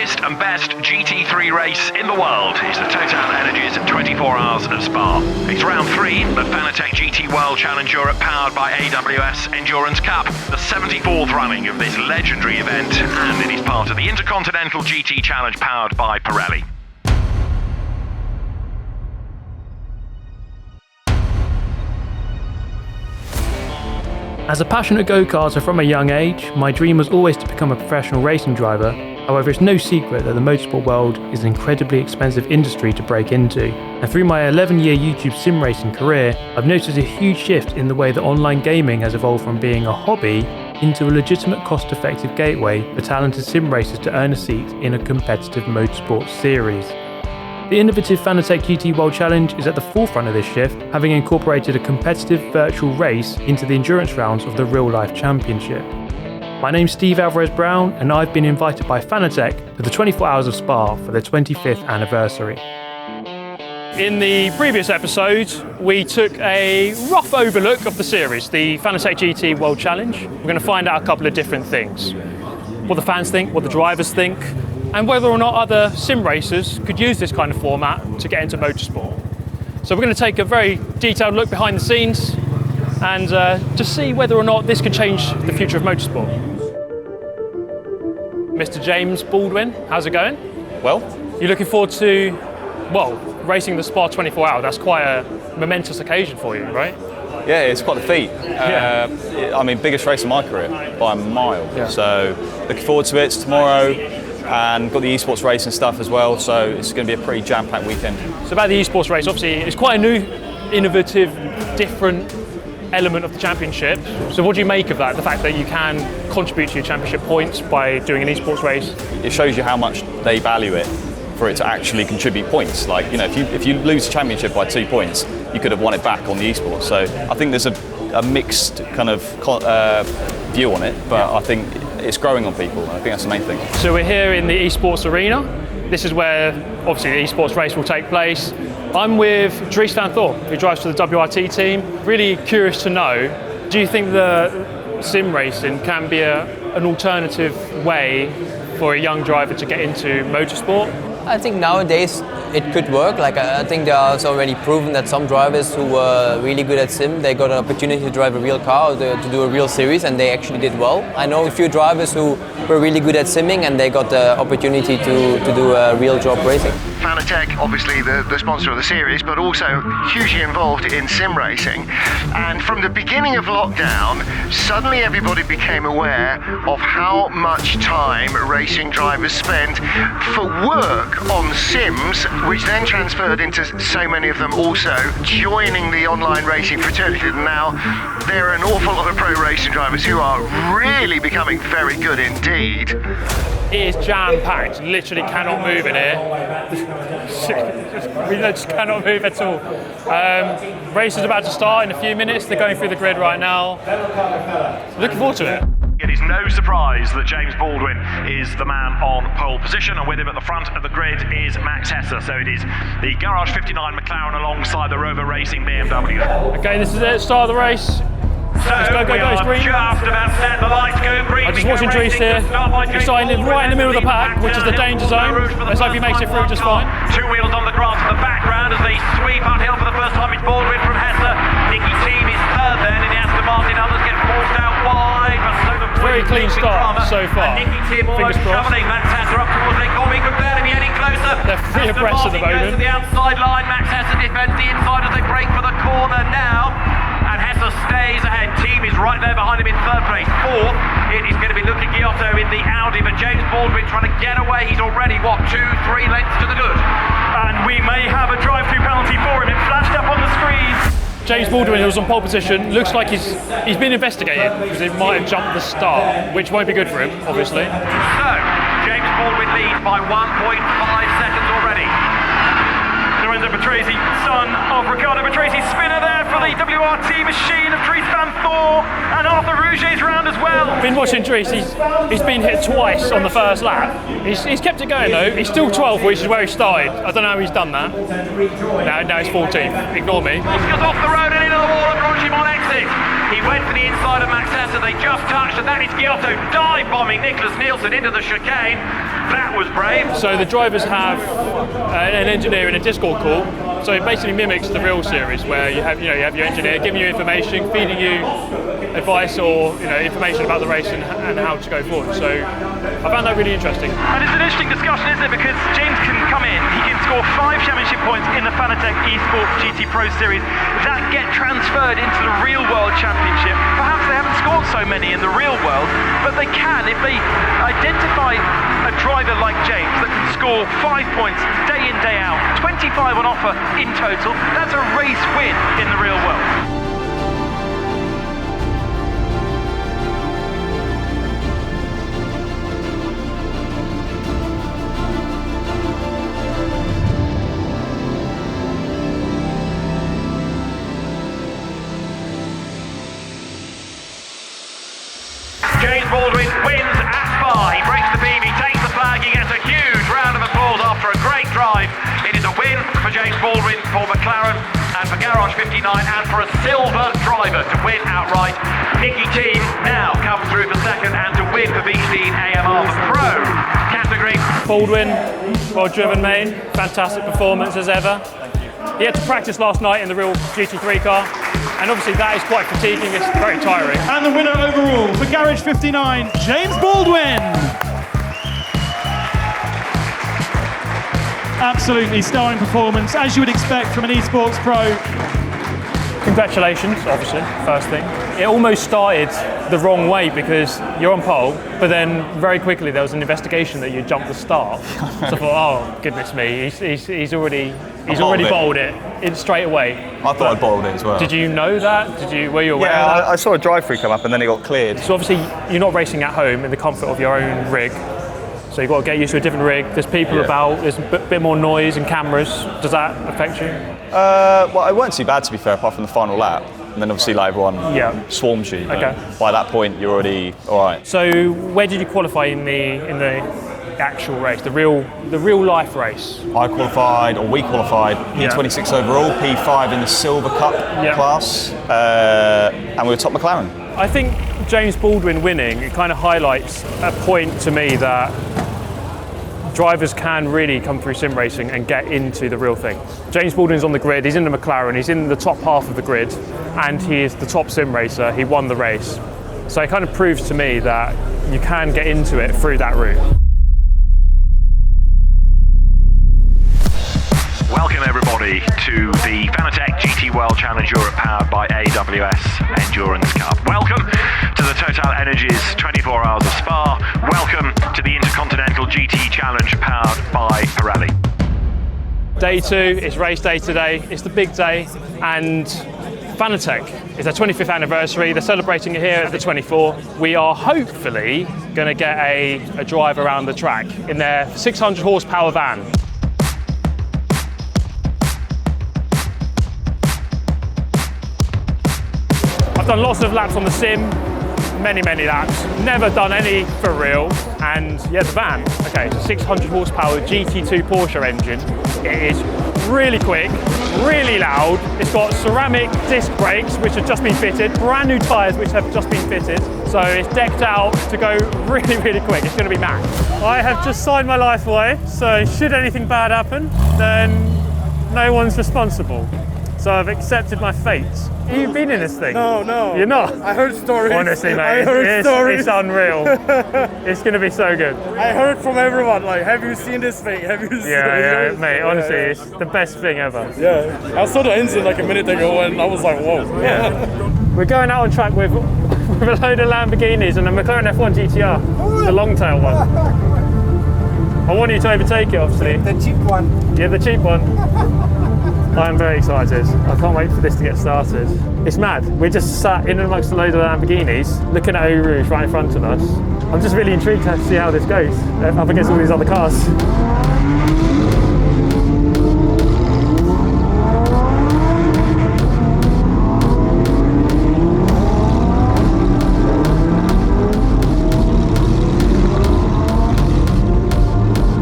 biggest and best GT3 race in the world is the Total Energies 24 Hours of Spa. It's round 3 of the Fanatec GT World Challenge Europe powered by AWS Endurance Cup, the 74th running of this legendary event, and it is part of the Intercontinental GT Challenge powered by Pirelli. As a passionate go-karter from a young age, my dream was always to become a professional racing driver. However, it's no secret that the motorsport world is an incredibly expensive industry to break into. And through my 11-year YouTube sim racing career, I've noticed a huge shift in the way that online gaming has evolved from being a hobby into a legitimate cost-effective gateway for talented sim racers to earn a seat in a competitive motorsport series. The innovative Fanatec GT World Challenge is at the forefront of this shift, having incorporated a competitive virtual race into the endurance rounds of the real-life championship. My name's Steve Alvarez-Brown, and I've been invited by Fanatec to the 24 Hours of Spa for their 25th anniversary. In the previous episode, we took a rough overlook of the series, the Fanatec GT World Challenge. We're going to find out a couple of different things. What the fans think, what the drivers think, and whether or not other sim racers could use this kind of format to get into motorsport. So we're going to take a very detailed look behind the scenes and just see whether or not this can change the future of motorsport. Mr. James Baldwin, how's it going? Well. You're looking forward to, well, racing the Spa 24 Hour. That's quite a momentous occasion for you, right? Yeah, it's quite the feat. I mean, biggest race of my career by a mile. Yeah. So looking forward to it. It's tomorrow. And got the esports race and stuff as well, so it's going to be a pretty jam-packed weekend. So about the esports race, obviously it's quite a new, innovative, different element of the championship. So what do you make of that, the fact that you can contribute to your championship points by doing an esports race? It shows you how much they value it for it to actually contribute points. Like, you know, if you lose the championship by 2 points, you could have won it back on the esports. So I think there's a mixed kind of view on it, but I think it's growing on people, and I think that's the main thing. So we're here in the esports arena. This is where obviously the esports race will take place. I'm with Dries van Thor, who drives for the WRT team. Really curious to know, do you think the sim racing can be an alternative way for a young driver to get into motorsport? I think nowadays it could work. Like I think there's already proven that some drivers who were really good at sim, they got an opportunity to drive a real car, to do a real series, and they actually did well. I know a few drivers who were really good at simming and they got the opportunity to do a real job racing. Fanatec, obviously the sponsor of the series, but also hugely involved in sim racing. And from the beginning of lockdown, suddenly everybody became aware of how much time racing drivers spent for work on sims, which then transferred into so many of them also joining the online racing fraternity. Now, there are an awful lot of pro racing drivers who are really becoming very good indeed. It is jam-packed, literally cannot move in here. We just cannot move at all. Race is about to start in a few minutes. They're going through the grid right now. Looking forward to it. It is no surprise that James Baldwin is the man on pole position, and with him at the front of the grid is Max Hesse. So it is the Garage 59 McLaren alongside the Rover Racing BMW. Okay, this is it, start of the race. So go, it's green. Just about set, the lights go green. I'm just watching Dries here. He's starting right in the middle of the pack, which is the danger zone. Let's hope he makes it through just fine. 2 wheels on the grass in the background as they sweep uphill for the first time. It's Baldwin from Hesse. Nicky Team is third then in the Aston Martin. Others get forced out wide. Very clean start so far. Fingers crossed. Max Hesse up towards Nick Corby. Could barely be any closer. They're free abreast at the moment. Goes to the outside line. Max Hesse defends the inside as they break for the corner now. And Hesse stays ahead. Team is right there behind him in third place. Fourth, it is going to be Luca Giotto in the Audi, but James Baldwin trying to get away. He's already, 2-3 lengths to the good. And we may have a drive-through penalty for him. It flashed up on the screen. James Baldwin, who was on pole position, looks like he's been investigated because it might have jumped the start, which won't be good for him, obviously. So, James Baldwin leads by 1.5 seconds already. Lorenzo Patrese, son of Riccardo Patrese, spinner there for the WRT machine of Dries van Thor, and Arthur Rouget's round as well. Been watching Dries, he's been hit twice on the first lap. He's kept it going though. He's still 12th, which is where he started. I don't know how he's done that. Now he's 14th. Ignore me. Oscar's off the road and into the wall and Rouget on exit. He went for the inside of Max Hesse, they just touched, and that is Giotto dive-bombing Nicholas Nielsen into the chicane. That was brave. So the drivers have an engineer in a Discord call. So it basically mimics the real series where you have your engineer giving you information, feeding you advice or information about the race and how to go forward. So I found that really interesting. And it's an interesting discussion, isn't it? Because James can come in, he can score 5 championship points in the Fanatec esports GT Pro Series. That get transferred into the real world championship. Perhaps they haven't scored so many in the real world, but they can if they identify a driver like James that can score 5 points day in, day out, 25 on offer in total. That's a race win in the real world. James Baldwin wins at Spa. He breaks the beam, he takes the flag, he gets a huge round of applause after a great drive. It is a win for James Baldwin, for McLaren and for Garage 59 and for a silver driver to win outright. Nicky Team now come through for second and to win for V16 AMR the Pro category. Baldwin, well driven mate, fantastic performance as ever. He had to practice last night in the real GT3 car, and obviously that is quite fatiguing, it's very tiring. And the winner overall for Garage 59, James Baldwin. Absolutely starring performance, as you would expect from an esports pro. Congratulations, obviously, first thing. It almost started the wrong way because you're on pole, but then very quickly there was an investigation that you jumped the start. So I thought, oh goodness me, he's already bowled it straight away. I thought I'd bowled it as well. Did you know that? Were you aware of that? I saw a drive-through come up and then it got cleared. So obviously you're not racing at home in the comfort of your own rig. So you've got to get used to a different rig. There's people about, there's a bit more noise and cameras. Does that affect you? Well, it weren't too bad to be fair, apart from the final lap. And then obviously like everyone swarms you. Okay. By that point, you're already all right. So where did you qualify in the actual race, the real life race? We qualified P26 overall, P5 in the Silver Cup class, and we were top McLaren. I think James Baldwin winning, it kind of highlights a point to me that drivers can really come through sim racing and get into the real thing. James Baldwin's on the grid, he's in the McLaren, he's in the top half of the grid, and he is the top sim racer, he won the race. So it kind of proves to me that you can get into it through that route. Welcome everybody to the Fanatec GT World Challenge Europe powered by AWS Endurance Cup. Welcome to the Total Energies 24 Hours of Spa. Welcome to the Intercontinental GT Challenge powered by Pirelli. Day 2, it's race day today, it's the big day, and Fanatec is their 25th anniversary. They're celebrating it here at the 24. We are hopefully going to get a drive around the track in their 600 horsepower van. I've done lots of laps on the sim, many laps, never done any for real, and yeah, the van, okay, it's a 600 horsepower GT2 Porsche engine. It is really quick, really loud, it's got ceramic disc brakes which have just been fitted, brand new tyres which have just been fitted, so it's decked out to go really quick, it's going to be mad. I have just signed my life away, so should anything bad happen, then no one's responsible. So I've accepted my fate. You've been in this thing? No. You're not? I heard stories. Honestly, mate, I heard stories. It's unreal. It's going to be so good. I heard from everyone, like, have you seen this thing? Have you seen Yeah, it? mate, honestly, it's the best thing ever. Yeah, I saw the engine like a minute ago and I was like, whoa. Yeah. We're going out on track with a load of Lamborghinis and a McLaren F1 GTR, the long tail one. I want you to overtake it, obviously. The cheap one. Yeah, the cheap one. I am very excited. I can't wait for this to get started. It's mad. We're just sat in amongst a load of Lamborghinis, looking at Eau Rouge right in front of us. I'm just really intrigued to see how this goes up against all these other cars.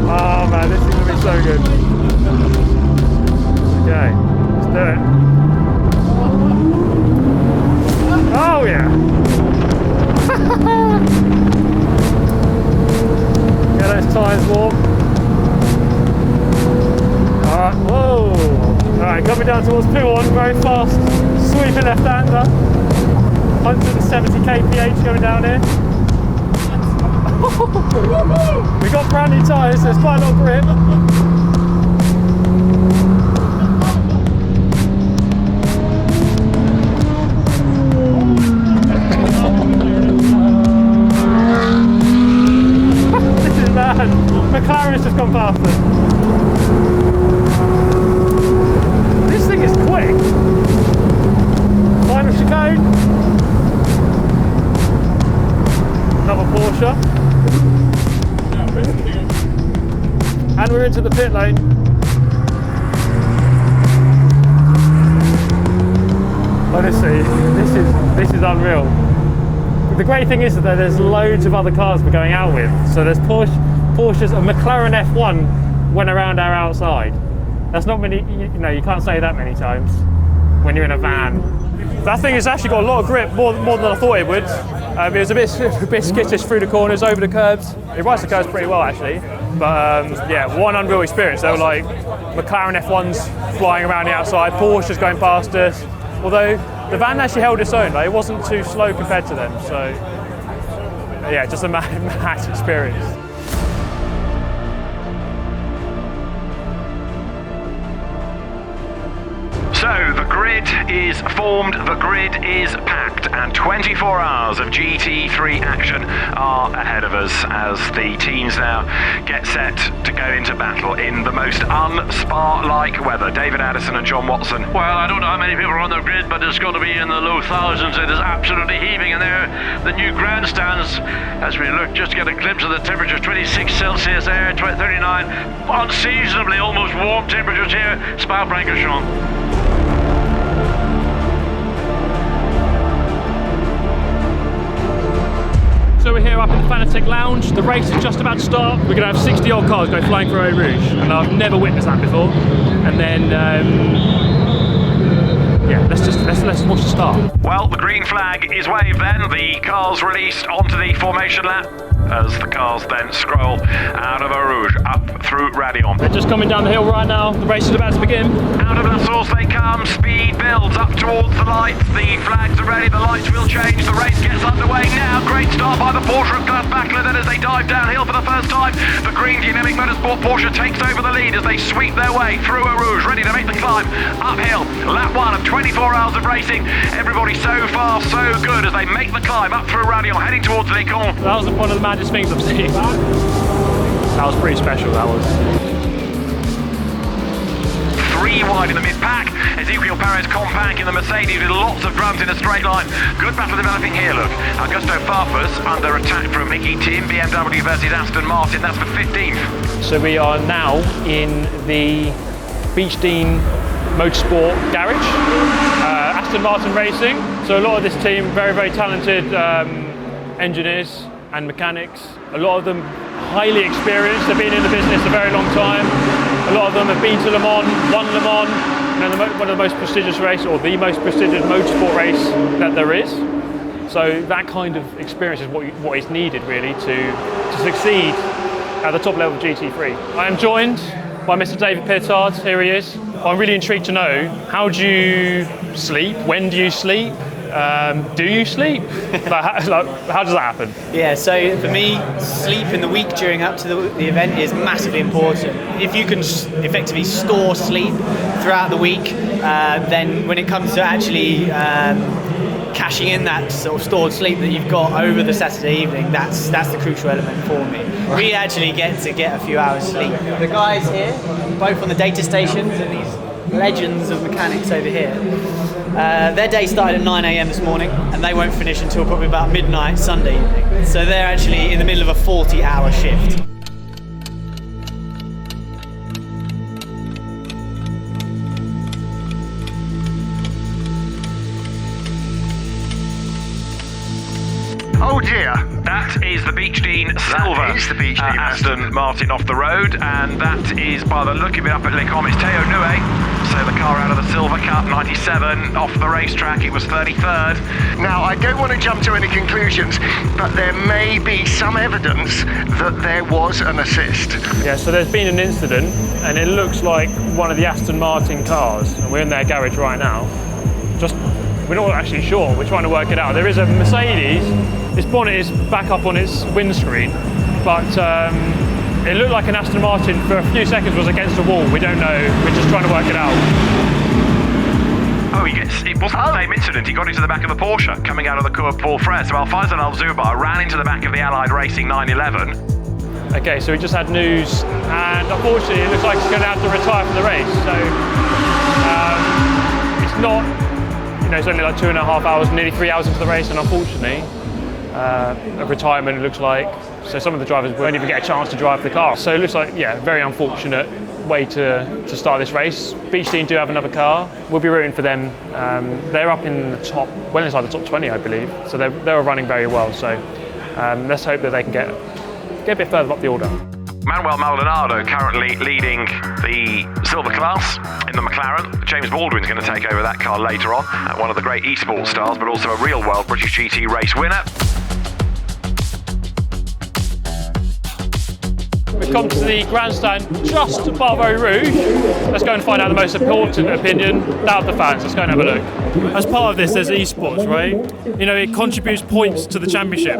Oh man, this is going to be so good. Okay, let's do it. Oh yeah! Get those tyres warm. warm. Alright, whoa! Alright, coming down towards 2-1, very fast, sweeping left-hander. 170 kph going down here. We got brand new tyres, so there's quite a lot of grip. This is mad. McLaren's just gone past us. This thing is quick. Final chicane. Another Porsche. And we're into the pit lane. Honestly, this is unreal. The great thing is that there's loads of other cars we're going out with. So there's Porsches, a McLaren F1 went around our outside. That's not many, you can't say that many times when you're in a van. That thing has actually got a lot of grip, more than I thought it would. It was a bit skittish through the corners, over the curbs. It rides the curbs pretty well actually. But yeah, one unreal experience. There were like McLaren F1s flying around the outside, Porsches going past us. Although the van actually held its own, it wasn't too slow compared to them. So yeah, just a mad experience. So the grid is formed, the grid is packed, and 24 hours of GT3 action are ahead of us as the teams now get set to go into battle in the most un-Spa-like weather. David Addison and John Watson. Well, I don't know how many people are on the grid, but it's going to be in the low thousands. It is absolutely heaving in there. The new grandstands, as we look, just to get a glimpse of the temperatures, 26 Celsius there, 39, unseasonably almost warm temperatures here, Spa-Francorchamps. So we're here up in the Fanatec lounge. The race is just about to start. We're going to have 60 odd cars go flying through Eau Rouge, and I've never witnessed that before. And then, yeah, let's watch the start. Well, the green flag is waved then. The cars released onto the formation lap as the cars then scroll out of Eau Rouge up through Radion. They're just coming down the hill right now. The race is about to begin. Out of La Source they come. Speed builds up towards the lights. The flags are ready. The lights will change. The race gets underway now. Great start by the Porsche of Gladbachler. Then as they dive downhill for the first time, the green Dynamic Motorsport Porsche takes over the lead as they sweep their way through Eau Rouge, ready to make the climb uphill. Lap 1 of 24 hours of racing. Everybody so far so good as they make the climb up through Radion, heading towards Les Cons. That was one of the maddest things I've seen. That was pretty special, that was. 3 wide in the mid-pack. Ezequiel Perez compact in the Mercedes with lots of drums in a straight line. Good battle developing here, look. Augusto Farfus under attack from Mickey Tim. BMW versus Aston Martin, that's for 15th. So we are now in the Beach Dean Motorsport garage, Aston Martin Racing. So a lot of this team, very, very talented engineers and mechanics. A lot of them highly experienced. They've been in the business a very long time. A lot of them have been to Le Mans, won Le Mans, one of the most prestigious race, or the most prestigious motorsport race that there is. So that kind of experience is what is needed really to succeed at the top level of GT3. I am joined by Mr. David Pittard. Here he is. I'm really intrigued to know, how do you sleep? When do you sleep? Do you sleep? How does that happen? Yeah, so for me, sleep in the week during up to the event is massively important. If you can effectively store sleep throughout the week, then when it comes to actually cashing in that sort of stored sleep that you've got over the Saturday evening, that's the crucial element for me. We actually get a few hours sleep. The guys here, both on the data stations, and these legends of mechanics over here, their day started at 9 a.m. this morning, and they won't finish until probably about midnight Sunday evening. So they're actually in the middle of a 40-hour shift. Oh dear. That is the Beach Dean Silver. That is the Beach Dean Aston Martin off the road, and that is, by the look of it, up at Les Cons, it's Théo Nouet. So the car out of the Silver Cup, 97, off the racetrack, it was 33rd. Now, I don't want to jump to any conclusions, but there may be some evidence that there was an assist. Yeah, so there's been an incident, and it looks like one of the Aston Martin cars, and we're in their garage right now. We're not actually sure, we're trying to work it out. There is a Mercedes, its bonnet is back up on its windscreen, but it looked like an Aston Martin for a few seconds was against a wall. We don't know, we're just trying to work it out. Oh, yes, it wasn't the same incident. He got into the back of the Porsche coming out of the Cours Paul Frere. So Al-Faizan Al-Zubar ran into the back of the Allied Racing 911. Okay, so we just had news, and unfortunately it looks like he's going to have to retire from the race. So it's not, it's only like 2.5 hours, nearly 3 hours into the race, and unfortunately a retirement, it looks like. So some of the drivers won't even get a chance to drive the car. So it looks like, very unfortunate way to start this race. Beach Team do have another car. We'll be rooting for them. They're up in the top, well inside the top 20, I believe. So they're running very well. So let's hope that they can get a bit further up the order. Manuel Maldonado currently leading the silver class in the McLaren. James Baldwin's going to take over that car later on. One of the great esports stars, but also a real world British GT race winner. We've come to the grandstand just above Eau Rouge. Let's go and find out the most important opinion, that of the fans. Let's go and have a look. As part of this, there's esports, right? It contributes points to the championship.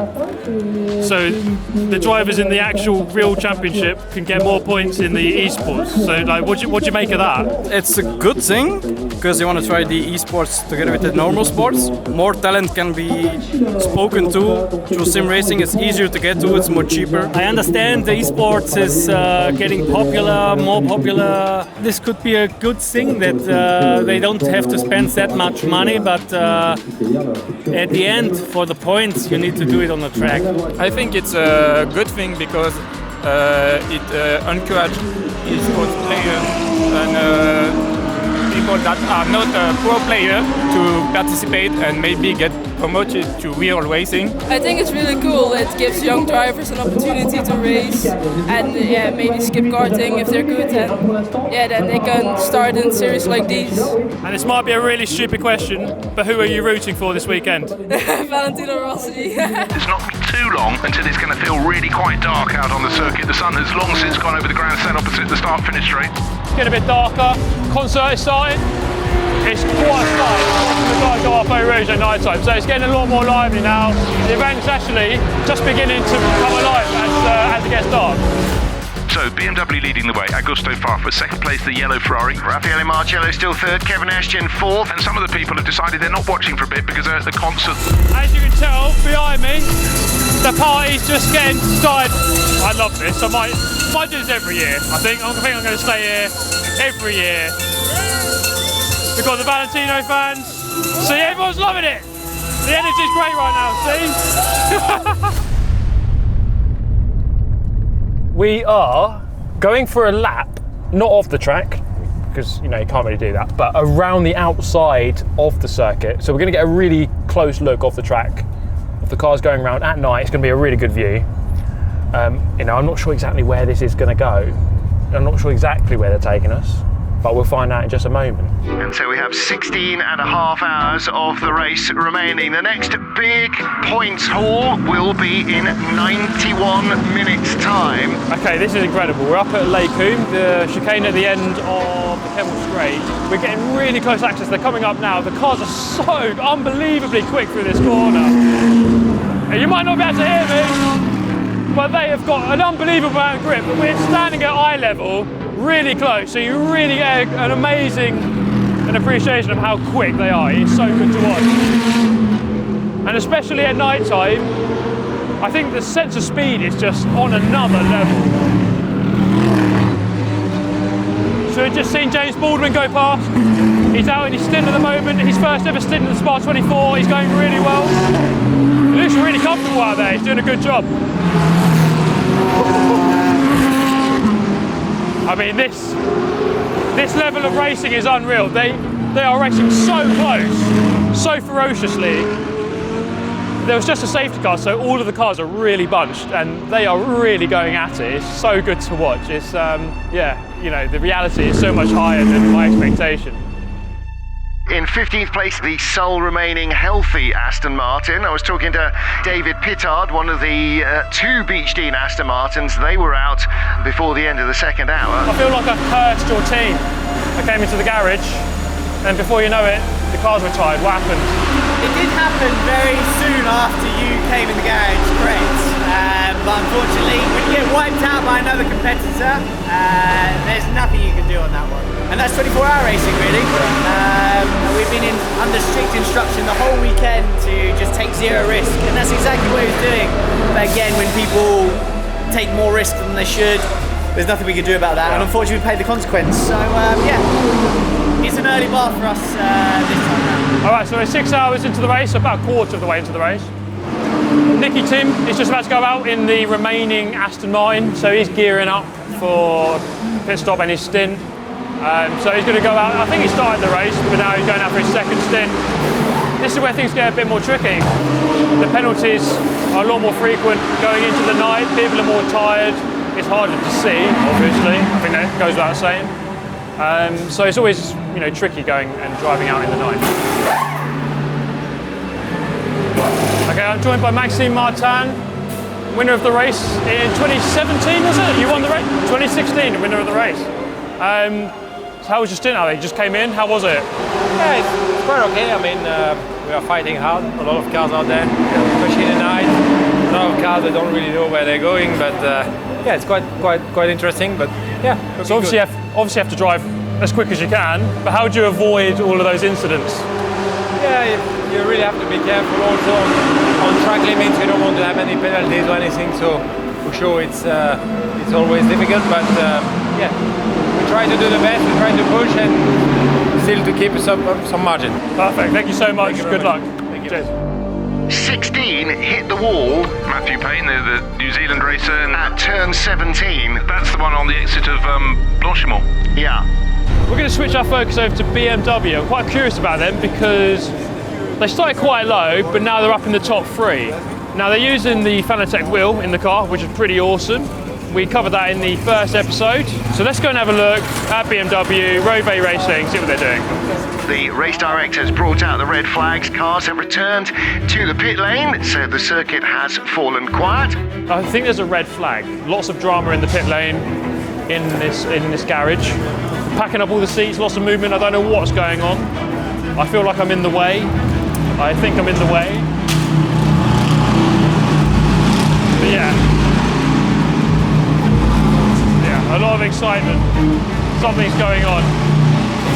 So the drivers in the actual real championship can get more points in the esports. So, what do you make of that? It's a good thing because you want to try the esports together with the normal sports. More talent can be spoken to through sim racing. It's easier to get to. It's more cheaper. I understand the esports is getting more popular. This could be a good thing that they don't have to spend that much money, but at the end, for the points, you need to do it on the track. I think it's a good thing because it encourages esports players and people that are not a pro player to participate and maybe get promoted to real racing. I think it's really cool. It gives young drivers an opportunity to race and maybe skip karting if they're good, and then they can start in series like these. And this might be a really stupid question, but who are you rooting for this weekend? Valentino Rossi. It's not too long until it's going to feel really quite dark out on the circuit. The sun has long since gone over the grandstand opposite the start-finish straight. It's getting a bit darker. Concert is starting. It's quite light. The guys go off Eau Rouge at night time, so it's getting a lot more lively now. The event's actually just beginning to come alive as it gets dark. So BMW leading the way, Augusto Farfus, second place the yellow Ferrari. Raffaele Marcello still third, Kevin Ashton fourth. And some of the people have decided they're not watching for a bit because they're at the concert. As you can tell behind me, the party's just getting started. I love this. I might do this every year. I think I'm going to stay here every year. We've got the Valentino fans. See, everyone's loving it. The energy's great right now, see? We are going for a lap, not off the track, because you can't really do that, but around the outside of the circuit. So we're going to get a really close look off the track of the cars going around at night. It's going to be a really good view. I'm not sure exactly where this is going to go. I'm not sure exactly where they're taking us, but we'll find out in just a moment. And so we have 16 and a half hours of the race remaining. The next big points haul will be in 91 minutes time. Okay, this is incredible. We're up at Lake Combe, the chicane at the end of the Kemmel Straight. We're getting really close access. They're coming up now. The cars are so unbelievably quick through this corner. And you might not be able to hear me, but they have got an unbelievable amount of grip. But we're standing at eye level, really close, so you really get an amazing appreciation of how quick they are. It's so good to watch. And especially at night time, I think the sense of speed is just on another level. So we've just seen James Baldwin go past. He's out in his stint at the moment, his first ever stint in the Spa 24. He's going really well. He looks really comfortable out there, he's doing a good job. I mean, this level of racing is unreal. They are racing so close, so ferociously. there was just a safety car, so all of the cars are really bunched and they are really going at it. It's so good to watch. It's, yeah, you know, the reality is so much higher than my expectation. In 15th place, the sole remaining healthy Aston Martin. I was talking to David Pittard, one of the two Beech Dean Aston Martins. They were out before the end of the second hour. I feel like I've cursed your team. I came into the garage and before you know it, the cars were tired. What happened? It did happen very soon after you came in the garage, correct. But unfortunately, when you get wiped out by another competitor, there's nothing you can do on that one. And that's 24-hour racing, really. We've been under strict instruction the whole weekend to just take zero risk, and that's exactly what he was doing. But again, when people take more risk than they should, there's nothing we can do about that, and unfortunately we paid the consequence. So yeah, it's an early bar for us this time round. All right, so we're 6 hours into the race, about a quarter of the way into the race. Nicky Tim is just about to go out in the remaining Aston Martin, so he's gearing up for pit stop and his stint. So he's going to go out. I think he started the race, but now he's going out for his second stint. This is where things get a bit more tricky. The penalties are a lot more frequent going into the night. People are more tired. It's harder to see, obviously. I think that goes without saying. So it's always, you know, tricky going and driving out in the night. Okay, I'm joined by Maxime Martin, winner of the race in 2017, was it? You won the race? 2016, winner of the race. So how was your stint out there? You just came in, how was it? Yeah, it's quite okay. I mean, we are fighting hard, a lot of cars out there, especially in the night. A lot of cars that don't really know where they're going, but yeah, it's quite interesting, but yeah. So obviously you have to drive as quick as you can, but how do you avoid all of those incidents? Yeah, you really have to be careful also on track limits. You don't want to have any penalties or anything, so for sure it's always difficult, but yeah, we try to do the best, we try to push and still to keep some margin. Perfect, thank you so much, good luck. Thank you. Cheers. 16 hit the wall. Matthew Payne, the New Zealand racer. At turn 17. That's the one on the exit of Blanchimont. Yeah. We're going to switch our focus over to BMW. I'm quite curious about them because they started quite low, but now they're up in the top three. Now they're using the Fanatec wheel in the car, which is pretty awesome. We covered that in the first episode. So let's go and have a look at BMW, Road Racing, see what they're doing. The race director has brought out the red flags. Cars have returned to the pit lane, so the circuit has fallen quiet. I think there's a red flag. Lots of drama in the pit lane in this garage. Packing up all the seats, lots of movement. I don't know what's going on. I feel like I'm in the way. I think I'm in the way. But yeah, a lot of excitement. Something's going on.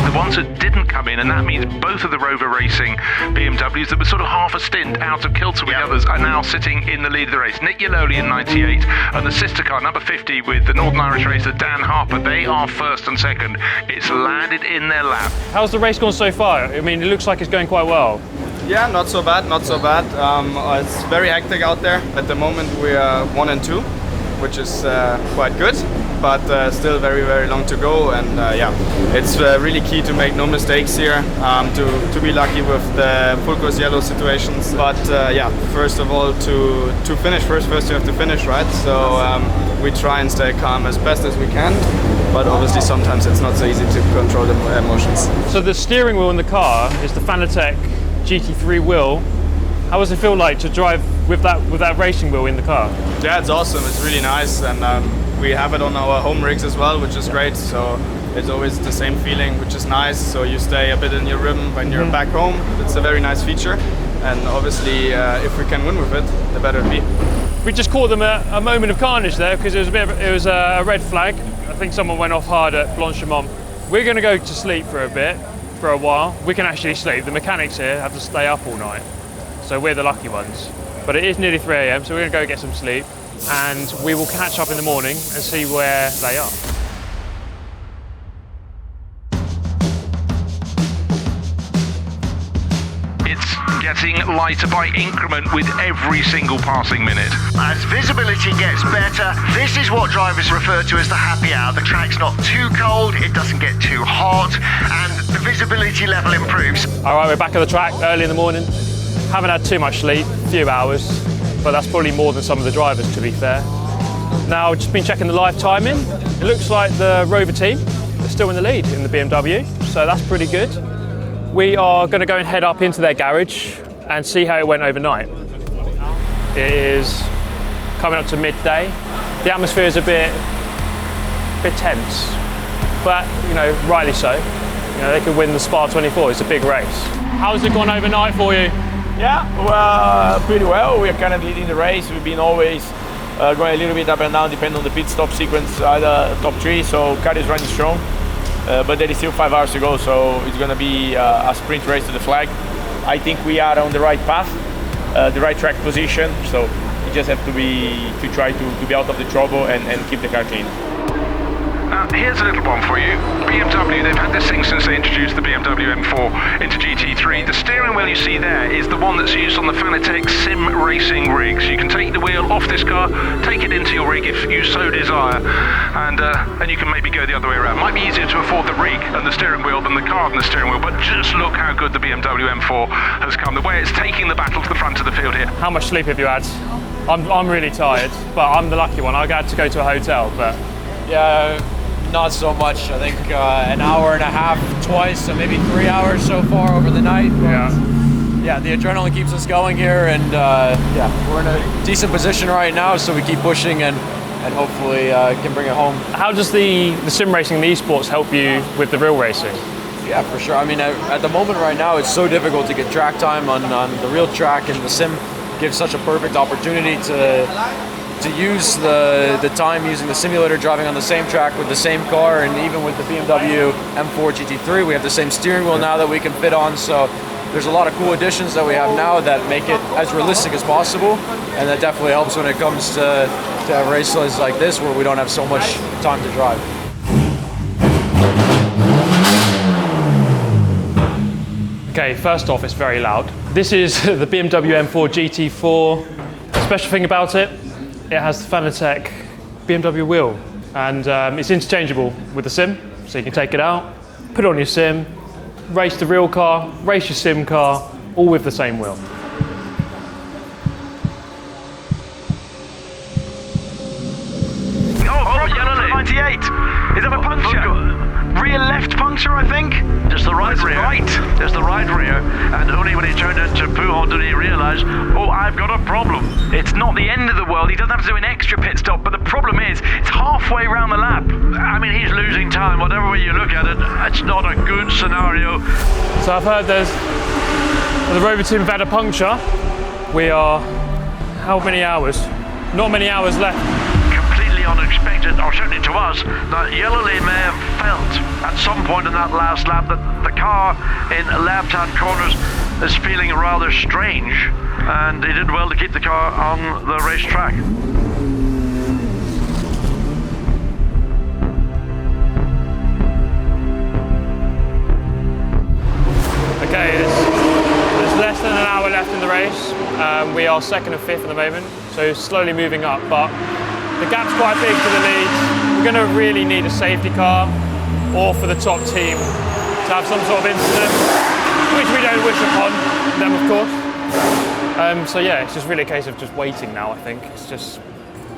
The ones that didn't come in, and that means both of the Rover Racing BMWs that were sort of half a stint out of kilter with the others are now sitting in the lead of the race. Nick Yaloli in 98 and the sister car, number 50, with the Northern Irish racer Dan Harper. They are first and second. It's landed in their lap. How's the race gone so far? I mean, it looks like it's going quite well. Yeah, not so bad, not so bad. It's very hectic out there. At the moment we are 1 and 2, which is quite good, but still very, very long to go. And yeah, it's really key to make no mistakes here, to be lucky with the full course yellow situations. But yeah, first of all, to finish first you have to finish, right? So we try and stay calm as best as we can, but obviously sometimes it's not so easy to control the emotions. So the steering wheel in the car is the Fanatec GT3 wheel. How does it feel like to drive with that racing wheel in the car? Yeah, it's awesome. It's really nice, and we have it on our home rigs as well, which is great. So it's always the same feeling, which is nice. So you stay a bit in your rhythm when you're back home. It's a very nice feature, and obviously, if we can win with it, the better it be. We just caught them a moment of carnage there because it was a red flag. I think someone went off hard at Blanchimont. We're going to go to sleep for a while. We can actually sleep. The mechanics here have to stay up all night. So we're the lucky ones. But it is nearly 3 AM, so we're going to go get some sleep and we will catch up in the morning and see where they are. It's getting lighter by increment with every single passing minute. As visibility gets better, this is what drivers refer to as the happy hour. The track's not too cold, it doesn't get too hot, and the visibility level improves. All right, we're back at the track early in the morning. Haven't had too much sleep, a few hours, but that's probably more than some of the drivers, to be fair. Now, just been checking the live timing. It looks like the Rover team is still in the lead in the BMW, so that's pretty good. We are going to go and head up into their garage and see how it went overnight. It is coming up to midday. The atmosphere is a bit tense, but you know, rightly so. You know, they could win the Spa 24. It's a big race. How's it gone overnight for you? Yeah, well, pretty well. We are kind of leading the race. We've been always going a little bit up and down, depending on the pit stop sequence, either top 3. So car is running strong, but there is still 5 hours to go. So it's going to be a sprint race to the flag. I think we are on the right path, the right track position. So we just have to try to be out of the trouble and keep the car clean. Here's a little one for you. BMW, they've had this thing since they introduced the BMW M4 into GT3. The steering wheel you see there is the one that's used on the Fanatec sim racing rigs. You can take the wheel off this car, take it into your rig if you so desire, and you can maybe go the other way around. Might be easier to afford the rig and the steering wheel than the car and the steering wheel, but just look how good the BMW M4 has come. The way it's taking the battle to the front of the field here. How much sleep have you had? I'm really tired, but I'm the lucky one. I had to go to a hotel, but... Yeah, not so much. I think an hour and a half twice, so maybe 3 hours so far over the night. But yeah, the adrenaline keeps us going here, and yeah, we're in a decent position right now, so we keep pushing and hopefully can bring it home. How does the sim racing and the esports help you with the real racing? Yeah, for sure. I mean, at the moment right now, it's so difficult to get track time on the real track, and the sim gives such a perfect opportunity to use the time using the simulator, driving on the same track with the same car, and even with the BMW M4 GT3, we have the same steering wheel now that we can fit on. So there's a lot of cool additions that we have now that make it as realistic as possible, and that definitely helps when it comes to races like this where we don't have so much time to drive. Okay, first off, it's very loud. This is the BMW M4 GT4. The special thing about it, it has the Fanatec BMW wheel, and it's interchangeable with the sim, so you can take it out, put it on your sim, race the real car, race your sim car, all with the same wheel. Oh, yellow 98. Is that a puncture? Rear left puncture, I think. Just the right rear. Right. There's the right rear, and only when he turned into Pujon did he realise, oh, I've got a problem. It's not the end of the world. He doesn't have to do an extra pit stop, but the problem is, it's halfway around the lap. I mean, he's losing time. Whatever way you look at it, it's not a good scenario. So I've heard the Rover team have had a puncture. We are, how many hours? Not many hours left. Unexpected, or certainly to us, that Yellow Lane may have felt at some point in that last lap that the car in left-hand corners is feeling rather strange, and he did well to keep the car on the racetrack. Okay, there's less than an hour left in the race. We are second and fifth at the moment, so slowly moving up, but the gap's quite big to the lead. We're going to really need a safety car, or for the top team to have some sort of incident, which we don't wish upon them, of course. So yeah, it's just really a case of just waiting now, I think. It's just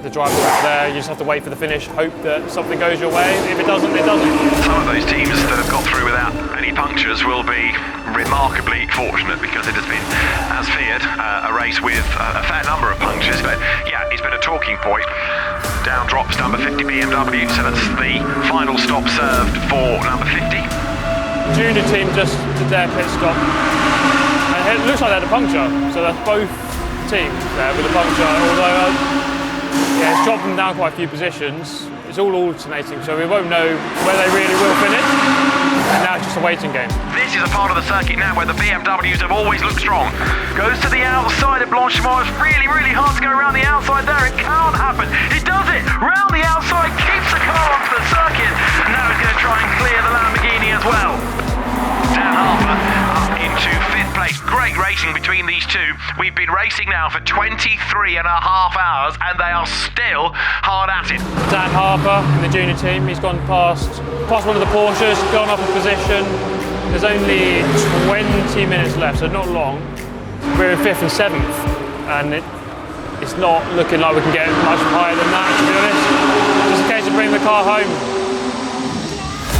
the driver out there, you just have to wait for the finish, hope that something goes your way. If it doesn't, it doesn't. Some of those teams that have got through without any punctures will be remarkably fortunate, because it has been, as feared, a race with a fair number of punctures. But yeah, it's been a talking point. Down drops number 50 BMW, so that's the final stop served for number 50. Junior team just did their pit stop. And it looks like they had a puncture, so that's both teams there with a puncture, although yeah, it's dropped them down quite a few positions. It's all alternating, so we won't know where they really will finish. And now it's just a waiting game. This is a part of the circuit now where the BMWs have always looked strong. Goes to the outside of Blanchimont. It's really, really hard to go around the outside there. It can't happen. He does it. Round the outside, keeps the car onto the circuit. And now he's going to try and clear the Lamborghini as well. Dan Harper up into fifth place. Great racing between these two. We've been racing now for 23 and a half hours, and they are still hard at it. Dan Harper in the junior team, he's gone past one of the Porsches, gone up a position. There's only 20 minutes left, so not long. we're in 5th and 7th, and it's not looking like we can get much higher than that, to be honest. Just a case of bringing the car home.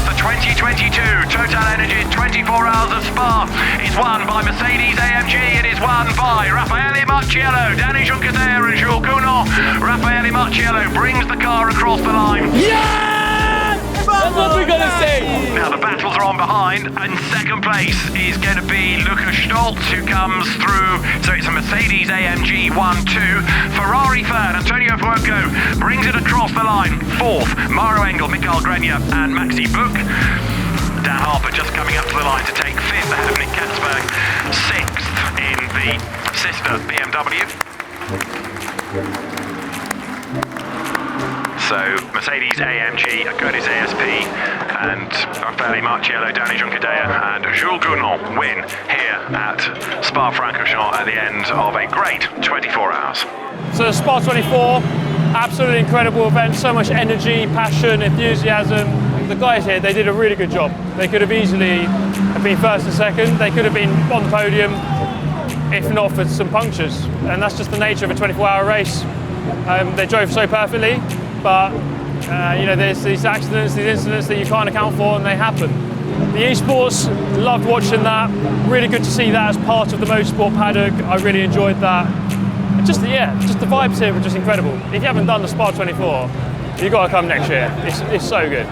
The 2022 Total Energies 24 Hours of Spa is won by Mercedes-AMG. It is won by Raffaele Marciello, Danny Junqueter and Jules Cournot. Raffaele Marciello brings the car across the line. Yeah! That's what we're gonna say! Now the battles are on behind, and second place is going to be Lukas Stoltz, who comes through. So it's a Mercedes-AMG 1-2. Ferrari third, Antonio Fuoco brings it across the line. Fourth, Mauro Engel, Mikael Grenier and Maxi Buch. Dan Harper just coming up to the line to take 5th ahead of Nick Katzberg. 6th in the sister BMW. So Mercedes-AMG, Curtis ASP and Raffaele Marciello, Danny Junqueter and Jules Cournot win here at Spa-Francorchamps at the end of a great 24 hours. So Spa 24, absolutely incredible event, so much energy, passion, enthusiasm. The guys here, they did a really good job. They could have easily been 1st and 2nd, they could have been on the podium if not for some punctures, and that's just the nature of a 24-hour race. They drove so perfectly, but you know, there's these accidents, these incidents that you can't account for, and they happen. The esports, loved watching that. Really good to see that as part of the motorsport paddock. I really enjoyed that. And just the vibes here were just incredible. If you haven't done the Spa 24, you've got to come next year. It's so good.